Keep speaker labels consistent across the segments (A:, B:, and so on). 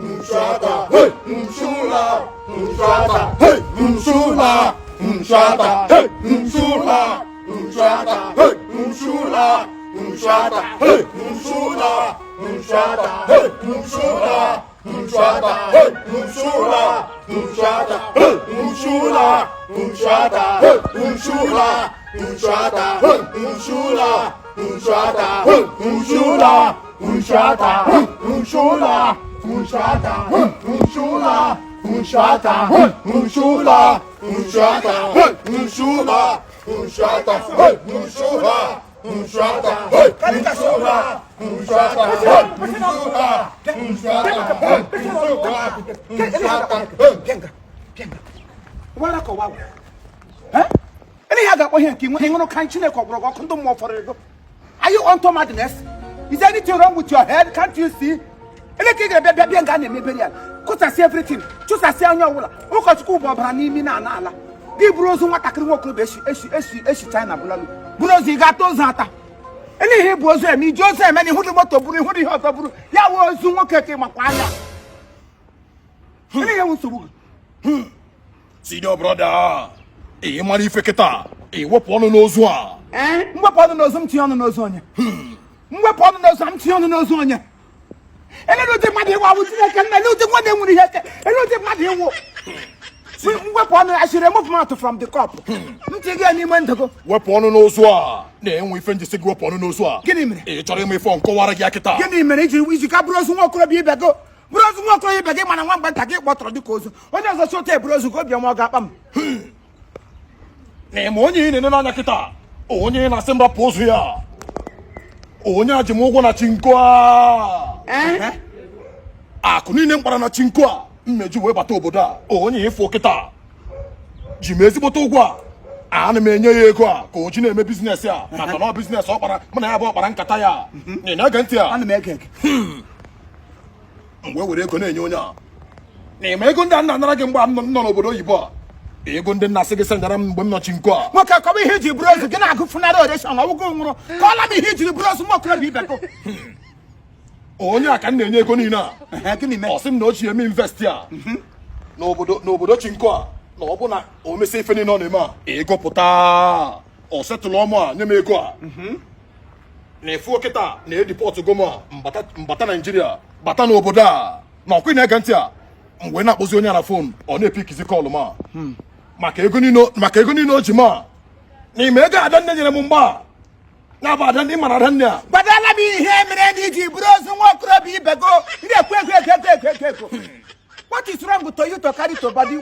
A: Umshata, hey, Umshula, Umshata, hey, Umshula, Umshata, hey, Umshula, Umshata, hey, Umshula, Umshata, hey, Umshula, Umshata, hey, Umshula, Umshata, hey, Umshula, Umshata, hey, Umshula, Umshata, hey, Umshula, Umshata, hey, Umshula, Umshata, hey, Umshula, Umshata, hey, Umshula, Umshata, hey, Umshula, Umshata, hey, Umshula, Umshata, hey, Umshula, Umshata, hey, Umshula, Umshata, hey, Umshula, Umshata, hey, Umshula,
B: Umshata, wala ko wawo any haga ko hen kin ngono kan chine ko bro ko ndo mo for ego. Are you onto madness? Is there anything wrong with your head? Can't you see? Ele ke gbe bia nga na me berial. Kuta see everything. Chusa see anya wula. O ko chuku bo bra ni mi na na ala. Di brozu nwatakiri nwokoro be esi China bulalu. Brozu ga to zata. Ele he brozu e mi jo se me ni hudu moto buru hudu he oto buru. Ya wo ozu nwoke ke makwa anya. Ele he wonso
A: Senior brother, mari feketa, wopo onu n'ozu a.
B: Mwepo onu n'ozu m tinye onu n'ozu onye. Mwepo onu n'ozu m tinye onu n'ozu onye. Ele no de made wa wuti ke na no de nwa na nwuri heke. Ele no de made wo. Mwepo onu ashire move mouth from the cup. Mtige ani mandego.
A: Wopo onu n'ozu a. Na enwe ife njisi gị wopo onu n'ozu a.
B: Gịnị mere?
A: Chọrọ ime ifo nkọwara gị akịta.
B: Gịnị mere iji ka brozu nwa okoro bi ibego. Brozu nwa okoro ibege mana nwa mgbanta gị kpọtọrọ dịka ozu. Onye ọzọ chọta brozu ko bia nwa ga akpa m.
A: Na eme onye ị na-ene n'anya kịta. Onye na-asị mba pozu ya. Onye aji m ụgwọ na chinko a. Akụ niile mkpara na chinko a mmeji wee bata obodo a. Onye ịfụ kịta ji m ezigbote ụgwọ a. Ana m enye ya ego a ka o ji na-eme biznes ya. Maka na ọ biznes ọ kpara mụ na ya bụ ọkpara nkata ya. Na ị na-ege ntị a.
B: Ana m ege.
A: Mgbe were ego na-enye onye a. Na eme ego ndị a nna-anara gị mgbe m nọ n'obodo oyibo a. Ego ndị nna sị gị sendara m mgbe m nọ chinko a.
B: Nwoke kọba ihe iji brozu gị na-agụ funara oreshọn ọwụgo nwụrụ. Kọọla m ihe ijiri brozu nwa okoro bi ibego.
A: Onye a ka m na-enye ego niile a. Ọ sị m na o ji eme invest ya n'obodo chinko a na ọ bụ na o mesịa ife niile ọ na-eme a ego pụta ọ setụlụ ọmụ a nye m ego a na-efu okịta na edipọtụ gom a mbata Naijiria bata n'obodo a na ọkwa na-ege ntị a mgbe na-akpọzi onye na fon ọ na-epikizi kọlụ ma maka ego niile o ji ma n'ime ego Adanne nyere m mgba na-abụ Adanne ịmara Adanne a
B: gbadala m ihe mere ndị iji buru ozu nwa okorobịa ibego ndị ekwe ego. What is wrong with you to carry to body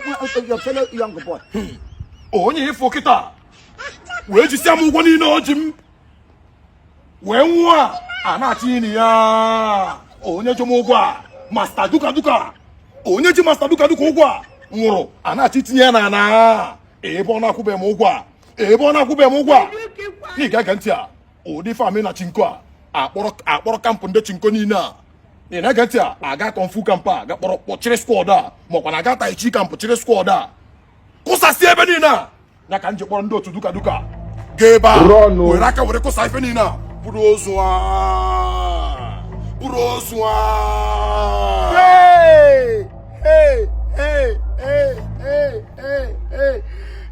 B: your fellow young boy?
A: Onye ịfụ kịta wee jisia m ụgwọ niile o ji m wee nwụọ a na-achị ini ya. Onye ji m ụgwọ a masta duka onye ji masta duka ụgwọ a nwụrụ a na-achị itinye ya na na ebe ọ na-akwụbeghị m ụgwọ a ị ga-ege ntị a ụdị famị na chinko a akpọrọ kampụ ndị chinko niile a ị na-ege ntị a aga kọnfu kampụ a ga kpọchịrị skwọd a makwa na aga taichi kampụ chịrị skwọd a kụsasị ebe niile a ya ka m ji kpọrọ ndị otu duka ga ebe a were aka were kụsa ife niile a buru ozu a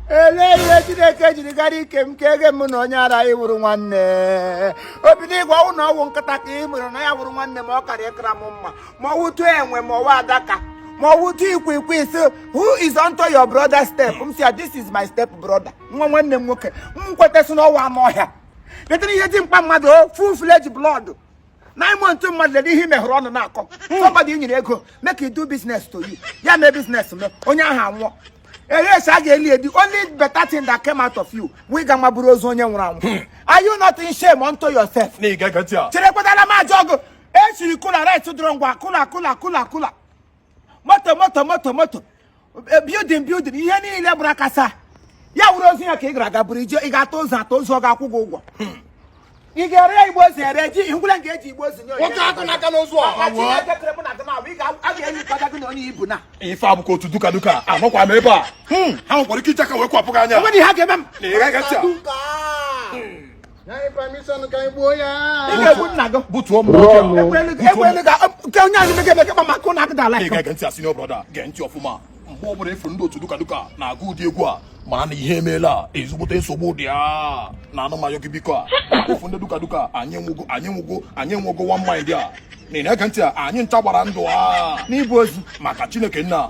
B: ele Chineke jiri gara ike m ka ege m na onye ara ị wụrụ nwanne obi n'igwe ọwụ na ọwụ nkịta ka ị mere na ya wụrụ nwanne ma ọ kara ịkara m mma ma ọ wụtụ enwe ma ọwa adaka ma ọ wụtụ ikwe isi who is unto your brother step m si this is my step brother nwa nwanne m nwoke m kwetasị n'ọwa ama ọhịa letara ihe dị mkpa mmadụ full-fledged blood 9 months mmadụ lede ihe mehụrụ ọnụ na-akọ somebody nyere ego make you do business to you ya mee business me onye ahụ anwụọ yes, I get the only better thing that came out of you. We got my bros on your round. Are you not in shame unto yourself?
A: Nigga, got ya.
B: My jog. Actually, cool, right to drunk. Kula. Moto. Building. You need Labrakasa. Ya Rosia Kigraga Bridge. You got those at those Ogaku. You get a was there. You wouldn't get it was in your
A: if I go to Duka, I'm not quite able. How about you take away Quapagana?
B: When you have them, Nyai permission ka igbo ya.
A: Ị ga-egbu nna gị. Butuo m n'ọkụ.
B: Ekwelu ga nke onye anyị mege mama ko na akda like.
A: Ị ga-ege ntị senior brother, gee ntị ọfụma. Mgbe ọbụla efu ndị otu duka na-agụ ụdị egwu a ma na ihe emeela ezigbote nsogbu dị a na anụmayọ gị biko a efu ndị duka anyị nwụgo one mind a na ege ntị a anyị ncha gbara ndụ a
B: N'ibu ozu
A: maka Chineke nna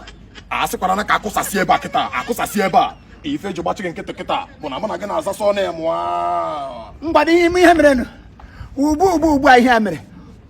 A: a sịkwara na ka akụsasị ebe a kịta akụsasị ebe a ife ji gbachi gị nkịtị kịta bụ na mụ na gị na-aza sọ na-emu a
B: mgbada ihe mere nụ ugbu a ihe mere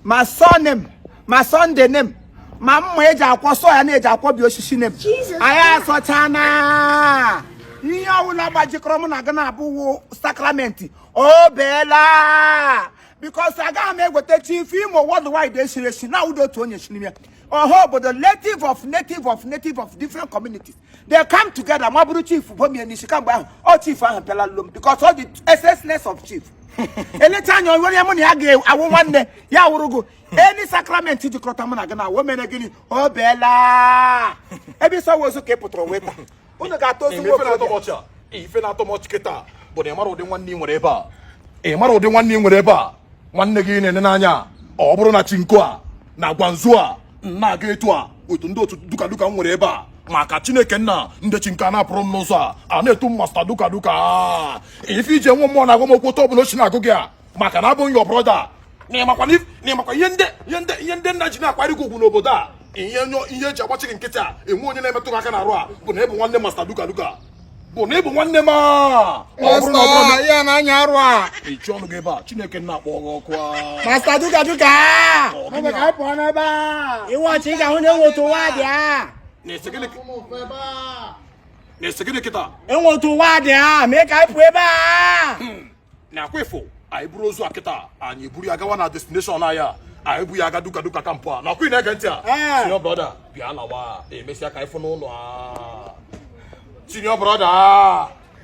B: ma surname ma Sunday name ma mma eji akwọ sọ ya na-eji akwọ bi osisi name anyị asọchana ihe ọwụla gbajikọrọ mụ na gị na-abụwo sakramenti o beela because agaghị m egweta chief Imo worldwide esiri esi na ụdị otu onye siri ya ọha obodo native of different communities they come together ma bụrụ chief bomie n'isi kamgbe ahụ ọ chief ahụ pịala lom because all the excellence of chief eleta anya onwere ya mụ na ya ga-awụ nwanne ya wụrụgo any sacrament jikọta mụ na gị na o mere gịnị o beela ebe ịsọ wozu ka ị pụtara weta unu ga-atọ ozu
A: ife na-atọ m ọchị kịta bụ na ị mara ụdị nwanne ị nwere ebe a ị mara ụdị nwanne ị nwere ebe a nwanne gị na-ene n'anya ọ bụrụ na chinko a na gwanzu a na-aga etu a otu ndị otu duka m nwere ebe a maka Chineke nna ndị chi nke a na-apụrụ m n'ụzọ a na-etu masta duka ife ije nwe mmụọ na-agwa m okwu otu ọbụla o si na-agụ gị a maka na abụghị your brother n'ịmakwa ihe ndị nna ji na-akparị gị ugwu n'obodo a ihe eji agbachi gị nkịtị a enwe onye na-emetụ gị aka na arụ a bụ na ịbụ nwanne masta duka bụ na ịbụ nwanne m ọ bụrụ na ọ bụrụ
B: ya na-anya arụ a
A: echi ọnụ gị ebe a Chineke nna akpọ gị ọkụ
B: Master duka ebe ka pụọ n'ebe a ịwọchi ị ga-ahụ na enwe otu ụwa dị a
A: na-ese gịnị kịta
B: enwe otu ụwa dị a mee ka anyị pụọ ebe a
A: na-akwa ifo anyị buru ozu a kịta anyị eburu ya gawa na destination anyị anyị bu ya aga duka kampụ a nakwa ị na-ege ntị a senior brother bịa lawa emesịa ka anyị fụ n'ụlọ a senior brother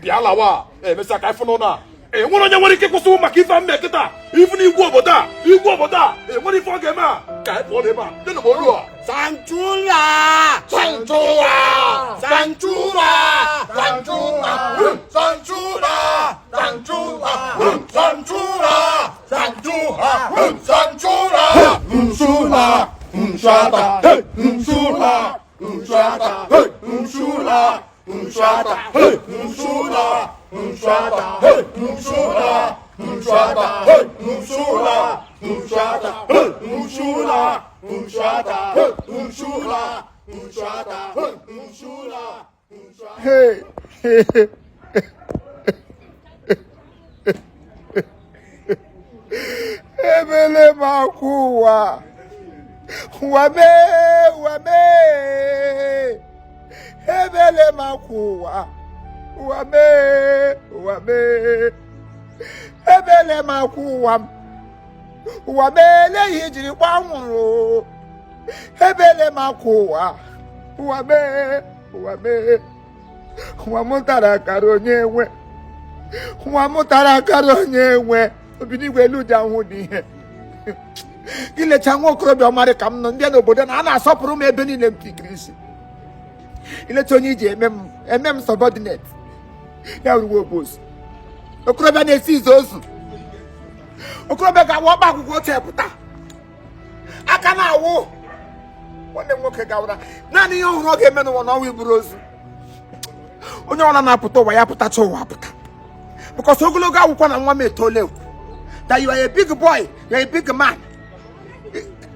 A: bịa lawa emesịa ka anyị fụ n'ụlọ a enwere onye nwere ike ịkwụsị maka ife mme kịta ifu na igwe obodo a enwere ife ọ ga-eme a ka anyị pụọ n'ebe a dị na olu a
B: Sanchula Hey. Ebele makuwa. Wame. Ebele makuwa. Wame. Ebele makuwa. Wabele hijiri kwanwuru. Ebele makuwa. Wame. Wamutara karonye we. Obinigwe luja hụ dị ihe. Ilecha nwa okorobịa ọmarị ka m nọ ndị n'obodo na a na-asọpụrụ m ebe niile m tikiri isi. Ilecha onye iji eme m subordinate. Ya ruo obosi. Okorobịa na-esi izu ozu. Okorobịa ga-awa ọkpa akwụkwọ otu epụta. Aka na-awụ. Nwanne m nwoke gawara. Naanị ihe ọhụrụ ọ ga-eme n'ụwa n'ọnwa iburu ozu. Onye ọla na-apụta ụwa ya pụtacha ụwa apụta. Because ogologo akwụkwọ na nwa m etole. That you are a big boy, you are a big man.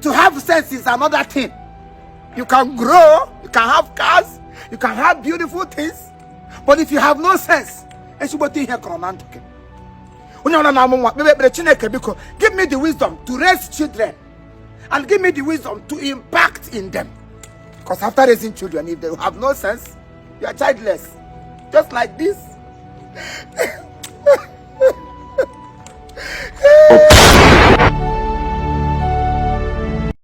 B: To have sense is another thing. You can grow, you can have cars, you can have beautiful things, but if you have no sense, give me the wisdom to raise children and give me the wisdom to impact in them. Because after raising children, if they have no sense, you are childless. Just like this.